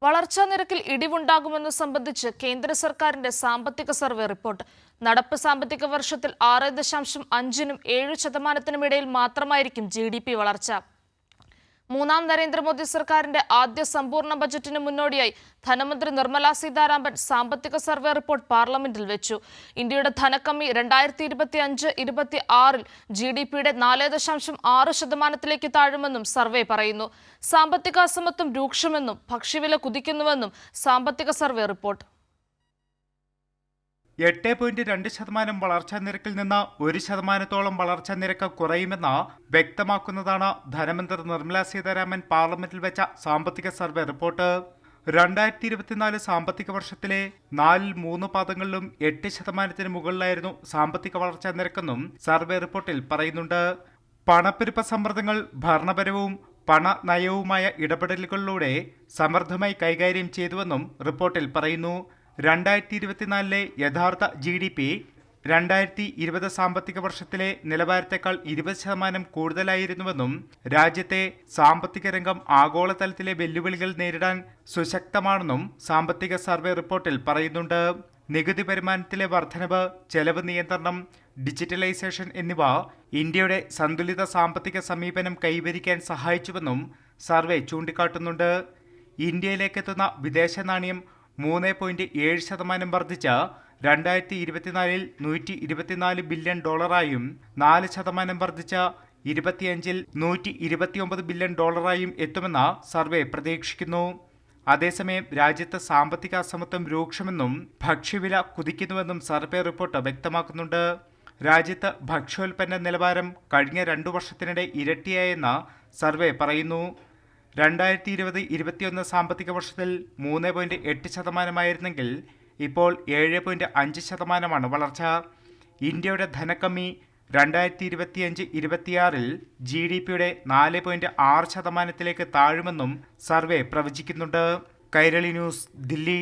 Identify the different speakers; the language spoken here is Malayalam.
Speaker 1: വളർച്ചാ നിരക്കിൽ ഇടിവുണ്ടാകുമെന്ന് സംബന്ധിച്ച് കേന്ദ്ര സർക്കാരിന്റെ സാമ്പത്തിക സർവേ റിപ്പോർട്ട്. നടപ്പ് സാമ്പത്തിക വർഷത്തിൽ 6.5-നും 7% ഇടയിൽ മാത്രമായിരിക്കും GDP വളർച്ച. മൂന്നാം നരേന്ദ്രമോദി സർക്കാരിന്റെ ആദ്യ സമ്പൂർണ്ണ ബജറ്റിന് മുന്നോടിയായി ധനമന്ത്രി നിർമ്മല സീതാരാമൻ സാമ്പത്തിക സർവേ റിപ്പോർട്ട് പാർലമെന്റിൽ വെച്ചു. ഇന്ത്യയുടെ ധനക്കമ്മി 2025-26 GDPയുടെ 4.6%-ലേക്ക് താഴുമെന്നും സർവേ പറയുന്നു. സാമ്പത്തിക അസമത്വം രൂക്ഷമെന്നും ഭക്ഷ്യവില കുതിക്കുന്നുവെന്നും സാമ്പത്തിക സർവേ റിപ്പോർട്ട്.
Speaker 2: 8.2% വളർച്ചാ നിരക്കിൽ നിന്ന് 1%-ഓളം വളർച്ചാ നിരക്ക് കുറയുമെന്ന് വ്യക്തമാക്കുന്നതാണ് ധനമന്ത്രി നിർമ്മല സീതാരാമൻ പാർലമെന്റിൽ വെച്ച സാമ്പത്തിക സർവേ റിപ്പോർട്ട്. 2024 സാമ്പത്തിക വർഷത്തിലെ 4-3 പാദങ്ങളിലും 8%-ന് മുകളിലായിരുന്നു സാമ്പത്തിക വളർച്ചാ നിരക്കെന്നും സർവേ റിപ്പോർട്ടിൽ പറയുന്നുണ്ട്. പണപ്പെരുപ്പ സമ്മർദ്ദങ്ങൾ ഭരണപരവും പണനയവുമായ ഇടപെടലുകളിലൂടെ സമർത്ഥമായി കൈകാര്യം ചെയ്തുവെന്നും റിപ്പോർട്ടിൽ പറയുന്നു. 2024 യഥാർത്ഥ GDP 2020 സാമ്പത്തിക വർഷത്തിലെ നിലവാരത്തെക്കാൾ 20% കൂടുതലായിരുന്നുവെന്നും രാജ്യത്തെ സാമ്പത്തിക രംഗം ആഗോളതലത്തിലെ വെല്ലുവിളികൾ നേരിടാൻ സുശക്തമാണെന്നും സാമ്പത്തിക സർവേ റിപ്പോർട്ടിൽ പറയുന്നുണ്ട്. നികുതി വരുമാനത്തിലെ വർധനവ്, ചെലവ് നിയന്ത്രണം, ഡിജിറ്റലൈസേഷൻ എന്നിവ ഇന്ത്യയുടെ സന്തുലിത സാമ്പത്തിക സമീപനം കൈവരിക്കാൻ സഹായിച്ചുവെന്നും സർവേ ചൂണ്ടിക്കാട്ടുന്നുണ്ട്. ഇന്ത്യയിലേക്കെത്തുന്ന വിദേശ നാണ്യം 3.7% വർദ്ധിച്ച 2024 $124 ബില്യൺ, 4% വർദ്ധിച്ച 2025 $129 ബില്യൺ എത്തുമെന്ന് സർവേ പ്രതീക്ഷിക്കുന്നു. അതേസമയം രാജ്യത്ത് സാമ്പത്തിക അസമത്വം രൂക്ഷമെന്നും ഭക്ഷ്യവില കുതിക്കുന്നുവെന്നും സർവേ റിപ്പോർട്ട് വ്യക്തമാക്കുന്നുണ്ട്. രാജ്യത്ത് ഭക്ഷ്യോൽപ്പന്ന നിലവാരം കഴിഞ്ഞ 2 വർഷത്തിനിടെ ഇരട്ടിയായെന്ന് സർവേ പറയുന്നു. 2020-21 സാമ്പത്തിക വർഷത്തിൽ 3.8%-ആയിരുന്നെങ്കിൽ ഇപ്പോൾ 7.5%-ആണ് വളർച്ച. ഇന്ത്യയുടെ ധനക്കമ്മി 2025-26 GDPയുടെ 4.6%-ലേക്ക് താഴുമെന്നും സർവേ പ്രവചിക്കുന്നുണ്ട്. കൈരളി ന്യൂസ്, ദില്ലി.